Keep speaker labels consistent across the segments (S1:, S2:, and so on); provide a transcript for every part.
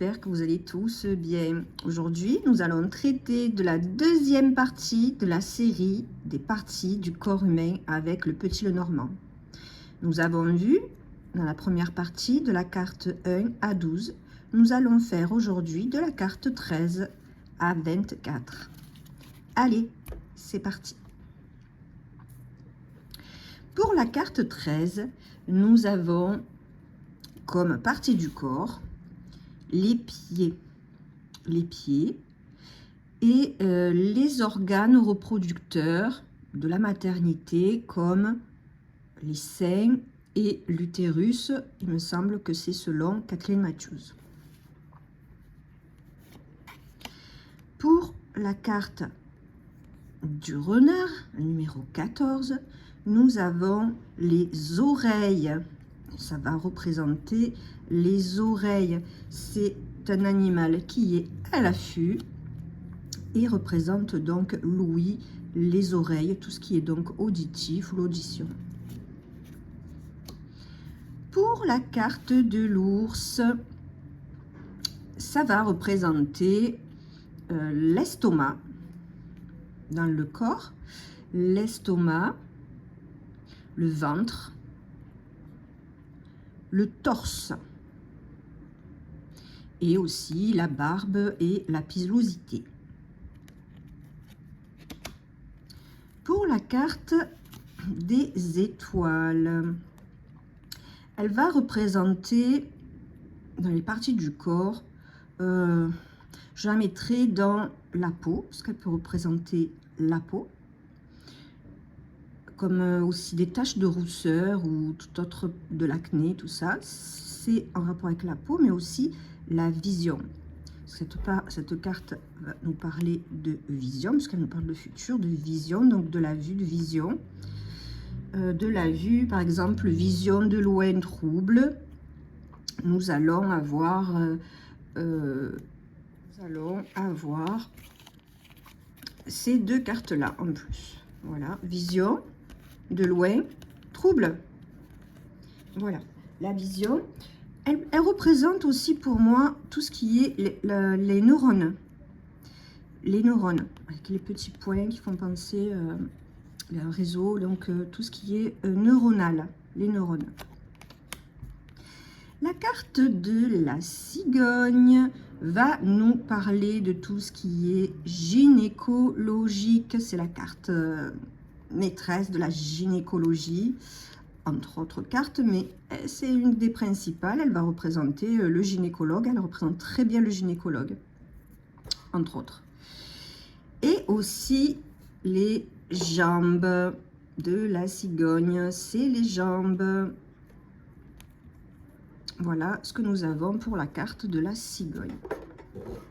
S1: j'espère que vous allez tous bien. Aujourd'hui, nous allons traiter de la deuxième partie de la série des parties du corps humain avec le Petit Lenormand. Nous avons vu dans la première partie de la carte 1 à 12. Nous allons faire aujourd'hui de la carte 13 à 24. Allez, c'est parti. Pour la carte 13, nous avons comme partie du corps les pieds et les organes reproducteurs de la maternité comme les seins et l'utérus. Il me semble que c'est selon Kathleen Matthews. Pour la carte du renard, numéro 14, nous avons les oreilles. Ça va représenter les oreilles. C'est un animal qui est à l'affût et représente donc l'ouïe, les oreilles, tout ce qui est donc auditif ou l'audition. Pour la carte de l'ours, ça va représenter l'estomac dans le corps, l'estomac, le ventre, le torse et aussi la barbe et la pilosité. Pour la carte des étoiles, elle va représenter dans les parties du corps, je la mettrai dans la peau, parce qu'elle peut représenter la peau, comme aussi des taches de rousseur ou tout autre, de l'acné, tout ça, c'est en rapport avec la peau, mais aussi la vision. Cette carte va nous parler de vision, puisqu'elle nous parle de futur, de vision, donc de la vue, de vision. De la vue, par exemple, vision de loin trouble, nous allons avoir ces deux cartes-là en plus. Voilà, vision de loin, trouble. Voilà, la vision, elle représente aussi pour moi tout ce qui est les neurones. Les neurones, avec les petits points qui font penser un réseau, donc tout ce qui est neuronal, les neurones. La carte de la cigogne va nous parler de tout ce qui est gynécologique. C'est la carte maîtresse de la gynécologie, entre autres cartes, mais c'est une des principales. Elle va représenter le gynécologue. Elle représente très bien le gynécologue, entre autres. Et aussi les jambes de la cigogne, c'est les jambes. Voilà ce que nous avons pour la carte de la cigogne.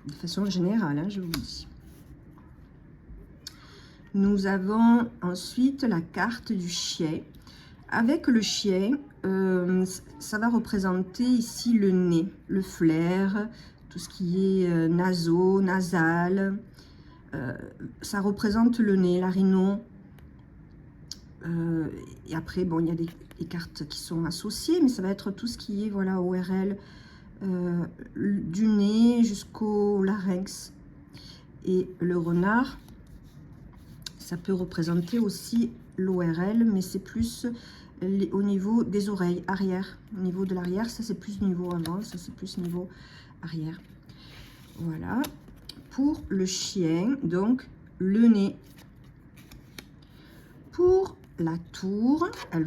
S1: De façon générale, hein, je vous dis. Nous avons ensuite la carte du chien. Avec le chien, ça va représenter ici le nez, le flair, tout ce qui est naso, nasal. Ça représente le nez, la rhino. Et après, bon, il y a des cartes qui sont associées, mais ça va être tout ce qui est, voilà, ORL, du nez jusqu'au larynx. Et le renard, ça peut représenter aussi l'ORL, mais c'est plus au niveau des oreilles, arrière. Au niveau de l'arrière, ça c'est plus niveau avant, ça c'est plus niveau arrière. Voilà. Pour le chien, donc le nez. Pour la tour, elle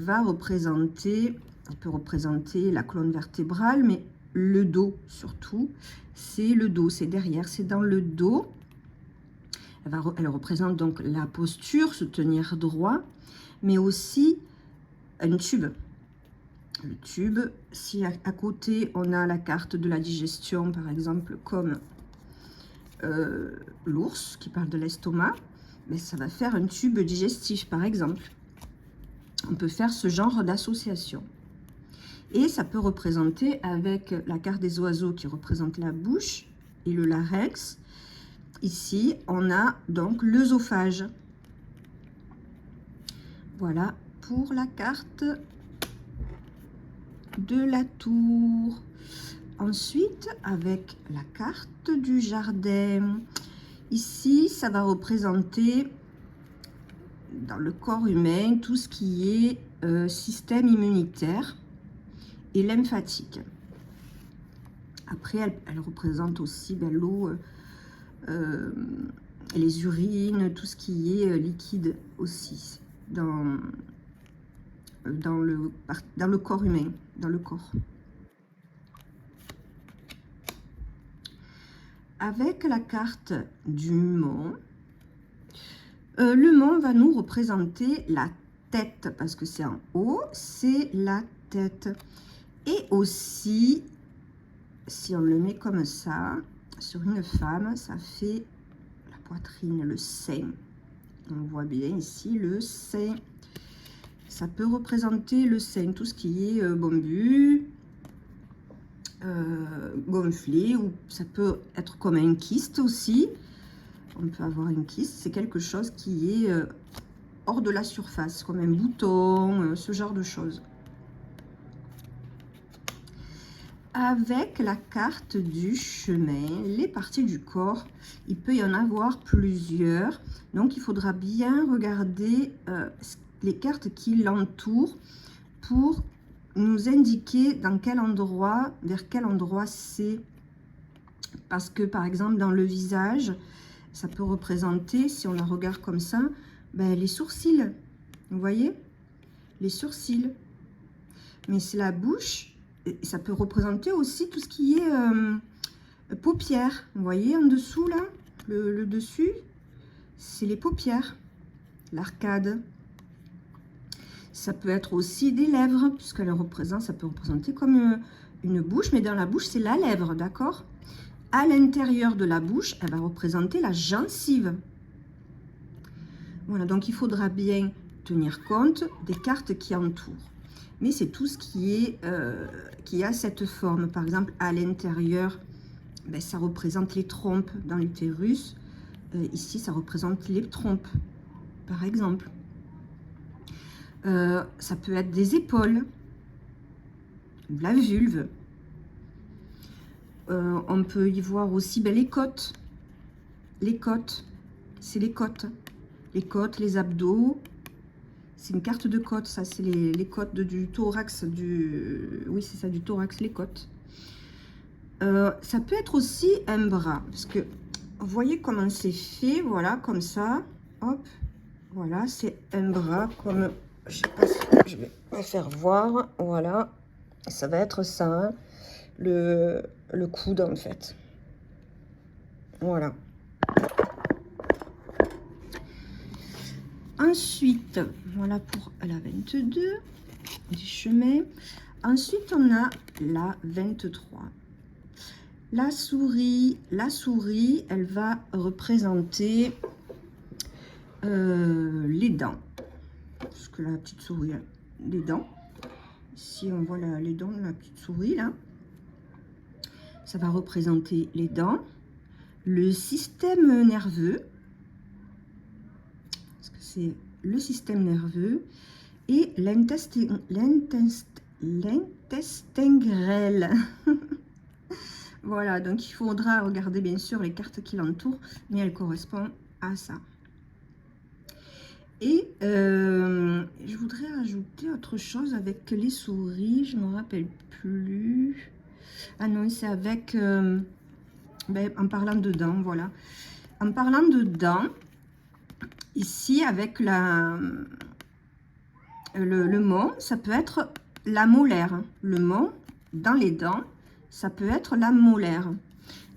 S1: peut représenter la colonne vertébrale, mais le dos surtout. C'est le dos, c'est derrière, c'est dans le dos. Elle représente donc la posture, se tenir droit, mais aussi un tube. Le tube, si à côté on a la carte de la digestion, par exemple, comme l'ours qui parle de l'estomac, mais ça va faire un tube digestif, par exemple. On peut faire ce genre d'association. Et ça peut représenter, avec la carte des oiseaux qui représente la bouche et le larynx, ici on a donc l'œsophage. Voilà pour la carte de la tour. Ensuite, avec la carte du jardin, ici, ça va représenter dans le corps humain tout ce qui est système immunitaire et lymphatique. Après, elle représente aussi l'eau, les urines, tout ce qui est liquide aussi dans le corps humain, dans le corps. Avec la carte du mont, le mont va nous représenter la tête, parce que c'est en haut, c'est la tête. Et aussi, si on le met comme ça, sur une femme, ça fait la poitrine, le sein. On voit bien ici le sein. Ça peut représenter le sein, tout ce qui est bombu, gonflé, ou ça peut être comme un kyste aussi. On peut avoir une kyste, c'est quelque chose qui est hors de la surface, comme un bouton, ce genre de choses. Avec la carte du chemin, les parties du corps, il peut y en avoir plusieurs. Donc, il faudra bien regarder les cartes qui l'entourent pour nous indiquer dans quel endroit, vers quel endroit c'est. Parce que, par exemple, dans le visage, ça peut représenter, si on la regarde comme ça, les sourcils. Vous voyez? Les sourcils. Mais c'est la bouche. Et ça peut représenter aussi tout ce qui est paupières. Vous voyez en dessous là, le dessus, c'est les paupières, l'arcade. Ça peut être aussi des lèvres, puisqu'elle représente, ça peut représenter comme une bouche, mais dans la bouche, c'est la lèvre, d'accord? À l'intérieur de la bouche, elle va représenter la gencive. Voilà, donc il faudra bien tenir compte des cartes qui entourent. Mais c'est tout ce qui a cette forme. Par exemple, à l'intérieur, ça représente les trompes dans l'utérus. Ici, ça représente les trompes, par exemple. Ça peut être des épaules, de la vulve. On peut y voir aussi les côtes. Les côtes, c'est les côtes. Les côtes, les abdos. C'est une carte de côte, ça, c'est les côtes du thorax, oui, c'est ça, du thorax, les côtes. Ça peut être aussi un bras, parce que vous voyez comment c'est fait, voilà, comme ça, hop, voilà, c'est un bras, comme, je sais pas si je vais me faire voir, voilà, ça va être ça, hein, le coude, en fait. Voilà. Ensuite, voilà pour la 22 du chemin. Ensuite, on a la 23. La souris, elle va représenter les dents. Parce que la petite souris a les dents. Ici, on voit les dents de la petite souris, là. Ça va représenter les dents. Le système nerveux. C'est le système nerveux et l'intestin grêle. Voilà, donc il faudra regarder bien sûr les cartes qui l'entourent, mais elles correspondent à ça. Et je voudrais ajouter autre chose avec les souris, je ne me rappelle plus. Ah non, c'est avec, en parlant de dents, voilà. En parlant de dents, ici, avec le mot, ça peut être la molaire. Le mot, dans les dents, ça peut être la molaire.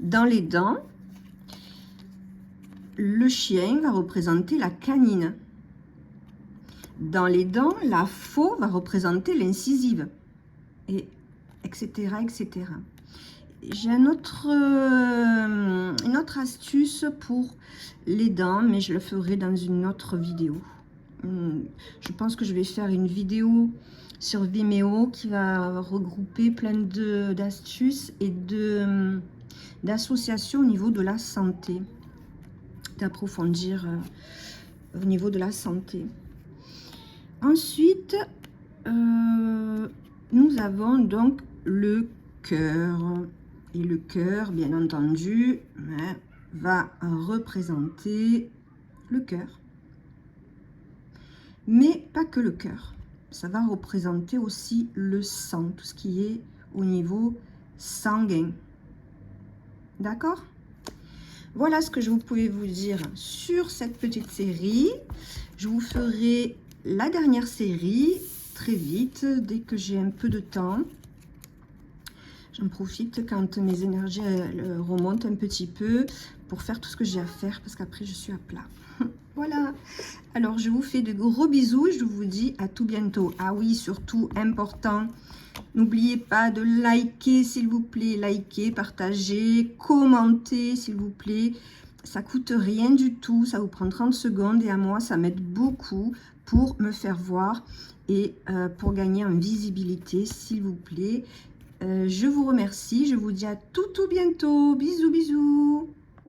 S1: Dans les dents, le chien va représenter la canine. Dans les dents, la faux va représenter l'incisive. Et etc., etc. J'ai une autre astuce pour les dents, mais je le ferai dans une autre vidéo. Je pense que je vais faire une vidéo sur Vimeo qui va regrouper plein d'astuces et d'associations au niveau de la santé, d'approfondir au niveau de la santé. Ensuite, nous avons donc le cœur. Et le cœur, bien entendu, hein, va représenter le cœur. Mais pas que le cœur. Ça va représenter aussi le sang, tout ce qui est au niveau sanguin. D'accord? Voilà ce que je pouvais vous dire sur cette petite série. Je vous ferai la dernière série très vite, dès que j'ai un peu de temps. J'en profite quand mes énergies remontent un petit peu pour faire tout ce que j'ai à faire, parce qu'après je suis à plat. Voilà. Alors je vous fais de gros bisous, je vous dis à tout bientôt. Ah oui, surtout important, n'oubliez pas de liker s'il vous plaît, liker, partager, commenter s'il vous plaît. Ça coûte rien du tout, ça vous prend 30 secondes et à moi ça m'aide beaucoup pour me faire voir et pour gagner en visibilité s'il vous plaît. Je vous remercie, je vous dis à tout bientôt. Bisous, bisous.